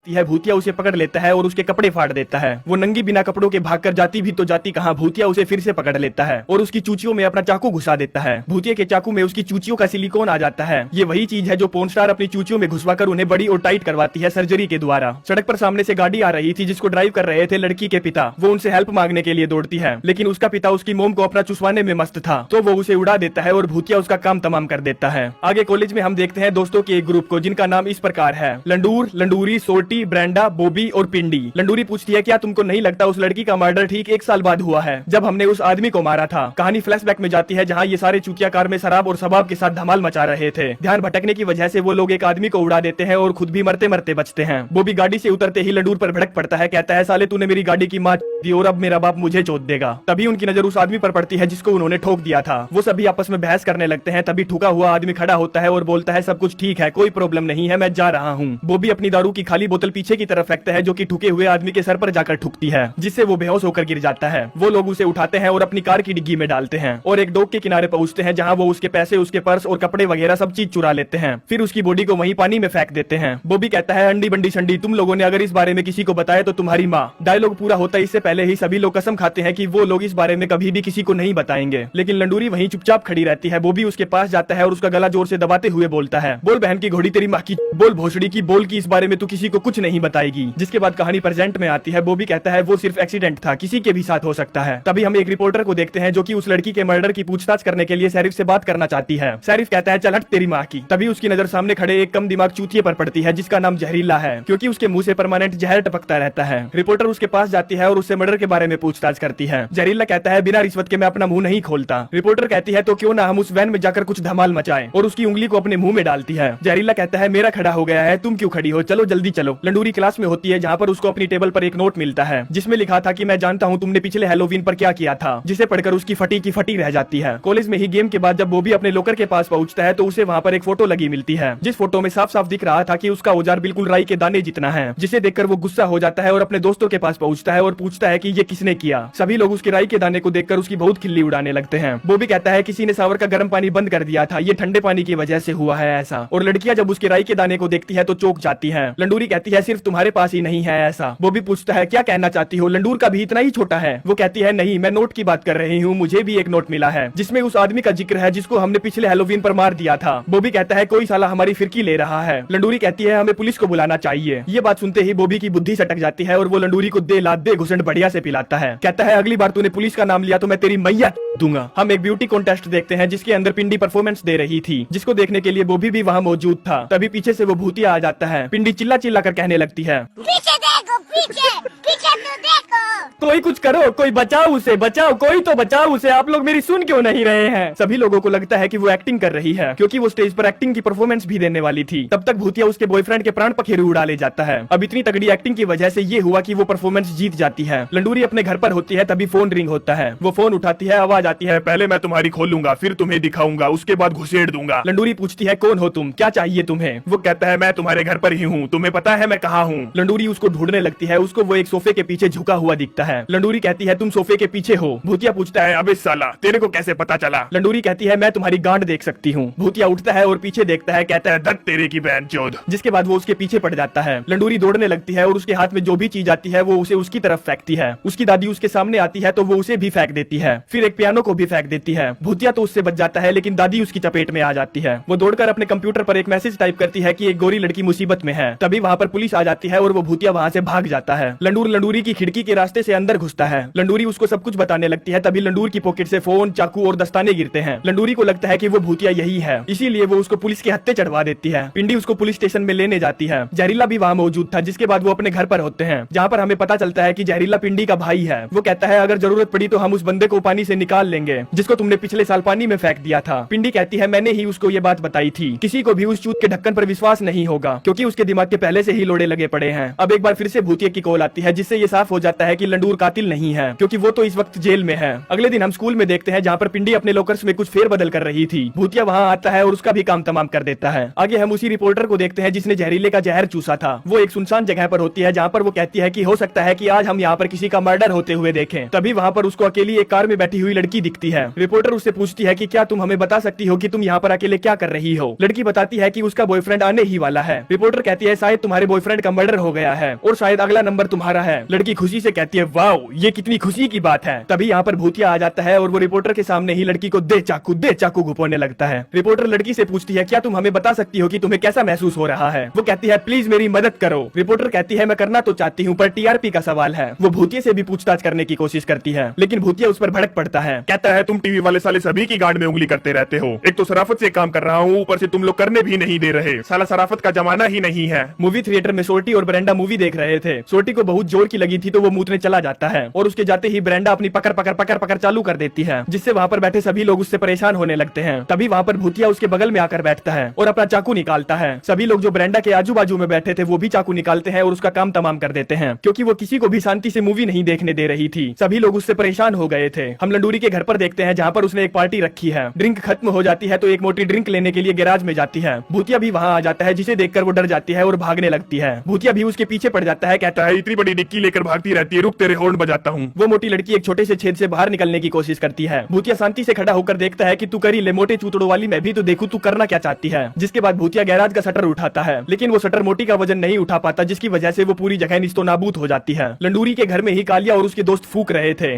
है। भूतिया उसे पकड़ लेता है और उसके कपड़े फाड़ देता है। वो नंगी बिना कपड़ों के भागकर जाती भी तो जाती कहां, भूतिया उसे फिर से पकड़ लेता है और उसकी चूचियों में अपना चाकू घुसा देता है। भूतिया के चाकू में उसकी चूचियों का सिलिकॉन आ जाता है। ये वही चीज है जो पोर्न स्टार अपनी चूचियों में घुसवाकर उन्हें बड़ी और टाइट करवाती है सर्जरी के द्वारा। सड़क पर सामने से गाड़ी आ रही थी जिसको ड्राइव कर रहे थे लड़की के पिता। वो उनसे हेल्प मांगने के लिए दौड़ती है, लेकिन उसका पिता उसकी मोम को अपना चुसवाने में मस्त था, तो वो उसे उड़ा देता है और भूतिया उसका काम तमाम कर देता है। आगे कॉलेज में हम देखते हैं दोस्तों के एक ग्रुप को जिनका नाम इस प्रकार है, लंडूर, लंडूरी, सोटी, ब्रेंडा, बॉबी और पिंडी। लंडूरी पूछती है क्या तुमको नहीं लगता उस लड़की का मर्डर ठीक 1 साल बाद हुआ है जब हमने उस आदमी को मारा था। कहानी फ्लैशबैक में जाती है जहाँ ये सारे चूतिया कार में शराब और शबाब के साथ धमाल मचा रहे थे। ध्यान भटकने की वजह से वो लोग एक आदमी को उड़ा देते हैं और खुद भी मरते मरते बचते हैं। बॉबी गाड़ी से उतरते ही लंडूर पर भड़क पड़ता है, कहता है साले तूने मेरी गाड़ी की माँ दी और अब मेरा बाप मुझे चोट देगा। तभी उनकी नजर उस आदमी पर पड़ती है जिसको उन्होंने ठोक दिया था। वो सभी आपस में बहस करने लगते हैं। तभी ठुका हुआ आदमी खड़ा होता है और बोलता है सब कुछ ठीक है, कोई प्रॉब्लम नहीं है, मैं जा रहा हूँ। बॉबी अपनी दारू की खाली बोतल पीछे की तरफ फेंकता है जो कि ठुके हुए आदमी के सर पर जाकर ठुकती है, जिससे वो बेहोश होकर गिर जाता है। वो लोग उसे उठाते हैं और अपनी कार की डिग्गी में डालते हैं और एक डॉक के किनारे पहुंचते हैं जहाँ वो उसके पैसे, उसके पर्स और कपड़े वगैरह सब चीज चुरा लेते हैं। फिर उसकी बॉडी को वहीं पानी में फेंक देते हैं। बॉबी कहता है अंडी बंडी संडी, तुम लोगों ने अगर इस बारे में किसी को बताया तो तुम्हारी माँ। डायलॉग पूरा होता है इससे पहले ही सभी लोग कसम खाते हैं कि वो लोग इस बारे में कभी भी किसी को नहीं बताएंगे, लेकिन लंडूरी वहीं चुपचाप खड़ी रहती है। बॉबी उसके पास जाता है और उसका गला जोर से दबाते हुए बोलता है, बोल बहन की घोड़ी तेरी माँ की, बोल भोसड़ी की, बोल की इस बारे में तू किसी को कुछ नहीं बताएगी। जिसके बाद कहानी प्रेजेंट में आती है। बॉबी कहता है वो सिर्फ एक्सीडेंट था, किसी के भी साथ हो सकता है। तभी हम एक रिपोर्टर को देखते हैं जो कि उस लड़की के मर्डर की पूछताछ करने के लिए शरीफ से बात करना चाहती है। शरीफ कहता है चल हट तेरी माँ की। तभी उसकी नजर सामने खड़े एक कम दिमाग चूतिए पर पड़ती है जिसका नाम जहरीला है, क्योंकि उसके मुंह से परमानेंट जहर टपकता रहता है। रिपोर्टर उसके पास जाती है और उससे मर्डर के बारे में पूछताछ करती है। जहरीला कहता है बिना रिश्वत के मैं अपना मुंह नहीं खोलता। रिपोर्टर कहती है तो क्यों ना हम उस वैन में जाकर कुछ धमाल मचाएं, और उसकी उंगली को अपने मुंह में डालती है। जहरीला कहता है मेरा खड़ा हो गया है, तुम क्यों खड़ी हो, चलो जल्दी चलो। लंडूरी क्लास में होती है जहाँ पर उसको अपनी टेबल पर एक नोट मिलता है जिसमें लिखा था कि मैं जानता हूँ तुमने पिछले हैलोवीन पर क्या किया था, जिसे पढ़कर उसकी फटी की फटी रह जाती है। कॉलेज में ही गेम के बाद जब बॉबी अपने लोकर के पास पहुंचता है तो उसे वहाँ पर एक फोटो लगी मिलती है, जिस फोटो में साफ साफ दिख रहा था कि उसका औजार बिल्कुल राई के दाने जितना है, जिसे देखकर वो गुस्सा हो जाता है और अपने दोस्तों के पास पहुंचता है और पूछता है कि ये किसने किया। सभी लोग उसके राई के दाने को देखकर उसकी बहुत खिल्ली उड़ाने लगते हैं। बॉबी कहता है किसी ने शावर का गर्म पानी बंद कर दिया था, ये ठंडे पानी की वजह से हुआ है ऐसा। और लड़कियां जब उसके राई के दाने को देखती है तो चौंक जाती है। लंडूरी कहती है सिर्फ तुम्हारे पास ही नहीं है ऐसा। बॉबी पूछता है क्या कहना चाहती हो, लंडूर का भी इतना ही छोटा है। वो कहती है नहीं, मैं नोट की बात कर रही हूँ, मुझे भी एक नोट मिला है जिसमें उस आदमी का जिक्र है जिसको हमने पिछले हैलोवीन पर मार दिया था। बॉबी कहता है कोई साला हमारी फिरकी ले रहा है। लंडूरी कहती है हमें पुलिस को बुलाना चाहिए। ये बात सुनते ही बॉबी की बुद्धि सटक जाती है और वो लंडूरी को दे लात दे घुसंड बढ़िया से पिलाता है। कहता है अगली बार तूने पुलिस का नाम लिया तो मैं तेरी मैया दूंगा। हम एक ब्यूटी कॉन्टेस्ट देखते हैं जिसके अंदर पिंडी परफॉर्मेंस दे रही थी, जिसको देखने के लिए बॉबी भी वहाँ मौजूद था। तभी पीछे से वो भूतिया आ जाता है। पिंडी चिल्ला चिल्ला कर कहने लगती है पीछे देखो, पीछे पीछे तो देखो, कोई कुछ करो, कोई बचाओ उसे, बचाओ, कोई तो बचाओ उसे, आप लोग मेरी सुन क्यों नहीं रहे हैं। सभी लोगों को लगता है कि वो एक्टिंग कर रही है क्योंकि वो स्टेज पर एक्टिंग की परफॉर्मेंस भी देने वाली थी। तब तक भूतिया उसके बॉयफ्रेंड के प्राण पखेरु उड़ा ले जाता है। अब इतनी तगड़ी एक्टिंग की वजह से ये हुआ कि वो परफॉर्मेंस जीत जाती है। लंडूरी अपने घर पर होती है, तभी फोन रिंग होता है। वो फोन उठाती है, आवाज आती है पहले मैं तुम्हारी खोलूंगा, फिर तुम्हें दिखाऊंगा, उसके बाद घुसेड़ दूंगा। लंडूरी पूछती है कौन हो तुम, क्या चाहिए तुम्हें। वो कहता है मैं तुम्हारे घर पर ही हूँ, तुम्हें पता है मैं कहाँ हूँ। लंडूरी उसको ढूंढने लगती है। उसको वो एक सोफे के पीछे झुका हुआ दिखता है। लंडूरी कहती है तुम सोफे के पीछे हो। भूतिया पूछता है अबे साला तेरे को कैसे पता चला। लंडूरी कहती है मैं तुम्हारी गांड देख सकती हूँ। भूतिया उठता है और पीछे देखता है, कहता है दत्त तेरे की बहन चोद। जिसके बाद वो उसके पीछे पड़ जाता है। लंडूरी दौड़ने लगती है और उसके हाथ में जो भी चीज आती है वो उसे उसकी तरफ फेंकती है। उसकी दादी उसके सामने आती है तो वो उसे भी फेंक देती है, फिर एक पियानो को भी फेंक देती है। भूतिया तो उससे बच जाता है लेकिन दादी उसकी चपेट में आ जाती है। वो दौड़कर अपने कंप्यूटर पर एक मैसेज टाइप करती है कि एक गोरी लड़की मुसीबत में है। तभी वहाँ पर पुलिस आ जाती है और वो भूतिया वहाँ से भाग जाता है। लंडूरी की खिड़की के रास्ते से अंदर घुसता है। लंडूरी उसको सब कुछ बताने लगती है। तभी लंडूर की पॉकेट से फोन, चाकू और दस्ताने गिरते हैं। लंडूरी को लगता है कि वो भूतिया यही है, इसीलिए वो उसको पुलिस के हत्थे चढ़वा देती है। पिंडी उसको पुलिस स्टेशन में लेने जाती है। जहरीला भी वहाँ मौजूद था। जिसके बाद वो अपने घर पर होते हैं जहाँ पर हमें पता चलता है कि जहरीला पिंडी का भाई है। वो कहता है अगर जरूरत पड़ी तो हम उस बंदे को पानी से निकाल लेंगे जिसको तुमने पिछले साल पानी में फेंक दिया था। पिंडी कहती है मैंने ही उसको ये बात बताई थी। किसी को भी उस चूत के ढक्कन पर विश्वास नहीं होगा क्योंकि उसके दिमाग के पहले से ही लोड़े लगे पड़े हैं। अब एक बार फिर से भूतिया की कॉल आती है जिससे ये साफ हो जाता है कि लंडूर कातिल नहीं है, क्योंकि वो तो इस वक्त जेल में है। अगले दिन हम स्कूल में देखते हैं जहाँ पर पिंडी अपने लॉकर्स में कुछ फेरबदल कर रही थी। भूतिया वहाँ आता है और उसका भी काम तमाम कर देता है। आगे हम उसी रिपोर्टर को देखते हैं जिसने जहरीले का जहर चूसा था। वो एक सुनसान जगह पर होती है जहाँ पर वो कहती है कि हो सकता है कि आज हम यहाँ पर किसी का मर्डर होते हुए देखें। तभी वहाँ पर उसको अकेली एक कार में बैठी हुई लड़की दिखती है। रिपोर्टर उससे पूछती है कि क्या तुम हमें बता सकती हो कि तुम यहाँ पर अकेले क्या कर रही हो। लड़की बताती है कि उसका बॉयफ्रेंड आने ही वाला है। रिपोर्टर कहती है शायद तुम्हारे बॉयफ्रेंड का मर्डर हो गया है और शायद अगला नंबर तुम्हारा है। लड़की खुशी से कहती है वाओ, ये कितनी खुशी की बात है। तभी यहाँ पर भूतिया आ जाता है और वो रिपोर्टर के सामने ही लड़की को दे चाकू घुपोने लगता है। रिपोर्टर लड़की से पूछती है क्या तुम हमें बता सकती हो कि तुम्हें कैसा महसूस हो रहा है। वो कहती है प्लीज मेरी मदद करो। रिपोर्टर कहती है मैं करना तो चाहती हूँ पर टीआरपी का सवाल है। वो भूतिया से भी पूछताछ करने की कोशिश करती है लेकिन भूतिया उस पर भड़क पड़ता है। कहता है तुम टीवी वाले साले सभी की गांड में उंगली करते रहते हो। एक तो शराफत से काम कर रहा हूँ, ऊपर से तुम लोग करने भी नहीं दे रहे। साला शराफत का जमाना ही नहीं है। मूवी थिएटर में सोटी और ब्रेंडा मूवी देख रहे थे। सोटी को बहुत जोर की लगी थी तो वो मूतने चला जाता है और उसके जाते ही ब्रेंडा अपनी पकड़ चालू कर देती है, जिससे वहाँ पर बैठे सभी लोग उससे परेशान होने लगते हैं। तभी वहाँ पर भूतिया उसके बगल में आकर बैठता है और अपना चाकू निकालता है। सभी लोग जो ब्रेंडा के आजू बाजू में बैठे थे वो भी चाकू निकालते हैं और उसका काम तमाम कर देते हैं, क्योंकि वो किसी को भी शांति से मूवी नहीं देखने दे रही थी। सभी लोग उससे परेशान हो गए थे। हम लंडूरी के घर पर देखते हैं जहाँ पर उसने एक पार्टी रखी है। ड्रिंक खत्म हो जाती है तो एक मोटी ड्रिंक लेने के लिए गैराज में जाती है। भूतिया भी वहाँ आ जाता है जिसे देखकर वो डर जाती है और भागने लगती है। भूतिया भी उसके पीछे पड़ जाता है, कहता है इतनी बड़ी डिक्की लेकर भागती रहती है, रुक तेरे हॉर्न बजाता हूँ। वो मोटी लड़की एक छोटे से छेद से बाहर निकलने की कोशिश करती है। भूतिया शांति से खड़ा होकर देखता है कि तू करी ले मोटे चूतड़ों वाली, मैं भी तो देखूं तू करना क्या चाहती है। जिसके बाद भूतिया गैराज का शटर उठाता है लेकिन वो शटर मोटी का वजन नहीं उठा पाता, जिसकी वजह से वो पूरी जगह निस्तो नाबूद हो जाती है। लंडूरी के घर में ही कालिया और उसके दोस्त फूक रहे थे।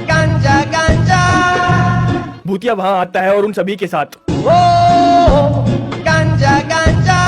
गांजा गांजा भूतिया वहाँ आता है और उन सभी के साथ गांजा गांजा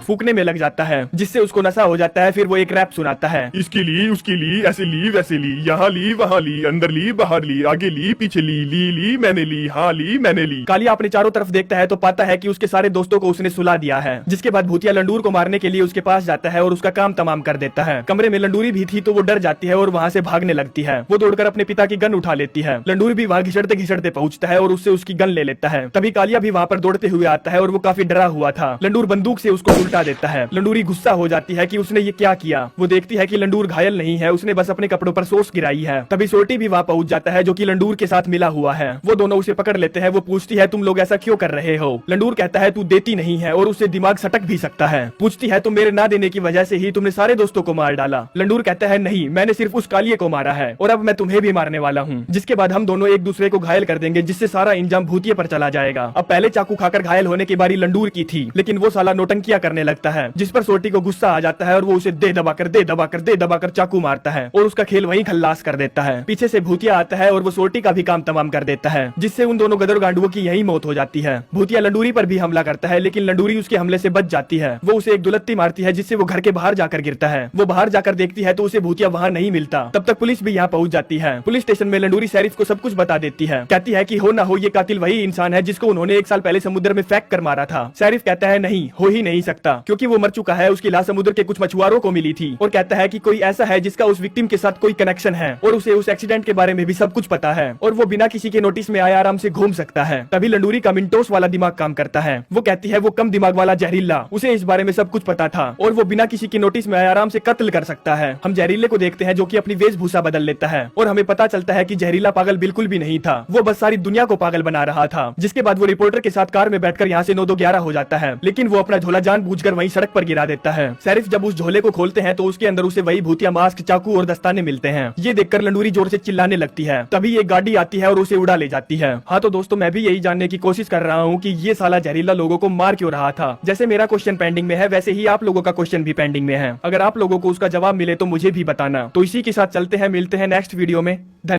फूकने में लग जाता है, जिससे उसको नशा हो जाता है। फिर वो एक रैप सुनाता है, इसकी ली उसकी ली, ऐसे ली वैसे ली, यहाँ ली वहाँ ली, अंदर ली बाहर ली, आगे ली पीछे ली मैंने ली, हाँ ली मैंने ली। कालिया अपने चारों तरफ देखता है तो पाता है कि उसके सारे दोस्तों को उसने सुला दिया है। जिसके बाद भूतिया लंडूर को मारने के लिए उसके पास जाता है और उसका काम तमाम कर देता है। कमरे में लंडूरी भी थी तो वो डर जाती है और वहाँ से भागने लगती है। वो दौड़कर अपने पिता की गन उठा लेती है। लंडूरी भी वहाँ घिसड़ते घिसड़ते पहुंचता है और उससे उसकी गन ले लेता है। तभी कालिया भी वहाँ पर दौड़ते हुए आता है और वो काफी डरा हुआ था। लंडूर बंदूक से उसको उल्टा देता है। लंडूरी गुस्सा हो जाती है कि उसने ये क्या किया। वो देखती है कि लंडूर घायल नहीं है, उसने बस अपने कपड़ों पर सोस गिराई है। तभी सोटी भी वहाँ पहुंच जाता है जो कि लंडूर के साथ मिला हुआ है। वो दोनों उसे पकड़ लेते हैं। वो पूछती है तुम लोग ऐसा क्यों कर रहे हो। लंडूर कहता है तू देती नहीं है और उससे दिमाग सटक भी सकता है। पूछती है तुम मेरे ना देने की वजह से ही तुमने सारे दोस्तों को मार डाला। लंडूर कहता है नहीं, मैंने सिर्फ उस कालिए को मारा है और अब मैं तुम्हें भी मारने वाला हूँ। जिसके बाद हम दोनों एक दूसरे को घायल कर देंगे, जिससे सारा इंजाम भूतिया पर चला जाएगा। अब पहले चाकू खाकर घायल होने की बारी लंडूर की थी, लेकिन वो साला नोटंकिया करने लगता है, जिस पर सोटी को गुस्सा आ जाता है और वो उसे दे दबाकर चाकू मारता है और उसका खेल वहीं खल्लास कर देता है। पीछे से भूतिया आता है और वो सोटी का भी काम तमाम कर देता है, जिससे उन दोनों गदर गांडुओं की यही मौत हो जाती है। भूतिया लंडूरी पर भी हमला करता है लेकिन लंडूरी उसके हमले से बच जाती है। वो उसे एक दुलत्ती मारती है जिससे वो घर के बाहर जाकर गिरता है। वो बाहर जाकर देखती है तो उसे भूतिया वहाँ नहीं मिलता। तब तक पुलिस भी यहाँ पहुँच जाती है। पुलिस स्टेशन में लंडूरी शरीफ को सब कुछ बता देती है। कहती है कि हो ना हो ये कातिल वही इंसान है जिसको उन्होंने 1 साल पहले समुद्र में फेंक कर मारा था। शरीफ कहता है नहीं, हो ही नहीं सकता, क्योंकि वो मर चुका है। उसकी लाश समुद्र के कुछ मछुआरों को मिली थी और कहता है कि कोई ऐसा है जिसका उस विक्टिम के साथ कोई कनेक्शन है और उसे उस एक्सीडेंट के बारे में भी सब कुछ पता है और वो बिना किसी के नोटिस में आए आराम से घूम सकता है। तभी लंडूरी का मिंटोस वाला दिमाग काम करता है। वो कहती है वो कम दिमाग वाला जहरीला, उसे इस बारे में सब कुछ पता था और वो बिना किसी के नोटिस में आए आराम से कत्ल कर सकता है। हम जहरीले को देखते हैं जो कि अपनी वेशभूषा बदल लेता है और हमें पता चलता है कि जहरीला पागल बिल्कुल भी नहीं था, वो बस सारी दुनिया को पागल बना रहा था। जिसके बाद वो रिपोर्टर के साथ कार में बैठकर यहाँ से 9-2-11 हो जाता है, लेकिन वो अपना झोला जानबूझकर वहीं सड़क पर गिरा देता है। शरीफ जब उस झोले को खोलते हैं तो उसके अंदर उसे वही भूतिया मास्क, चाकू और दस्ताने मिलते हैं। ये देखकर लंडूरी जोर से चिल्लाने लगती है। तभी एक गाड़ी आती है और उसे उड़ा ले जाती है। हाँ तो दोस्तों, मैं भी यही जानने की कोशिश कर रहा हूँ कि ये साला जहरीला लोगों को मार क्यों रहा था। जैसे मेरा क्वेश्चन पेंडिंग में है वैसे ही आप लोगों का क्वेश्चन भी पेंडिंग में है। अगर आप लोगों को उसका जवाब मिले तो मुझे भी बताना। तो इसी के साथ चलते हैं, मिलते हैं नेक्स्ट वीडियो में।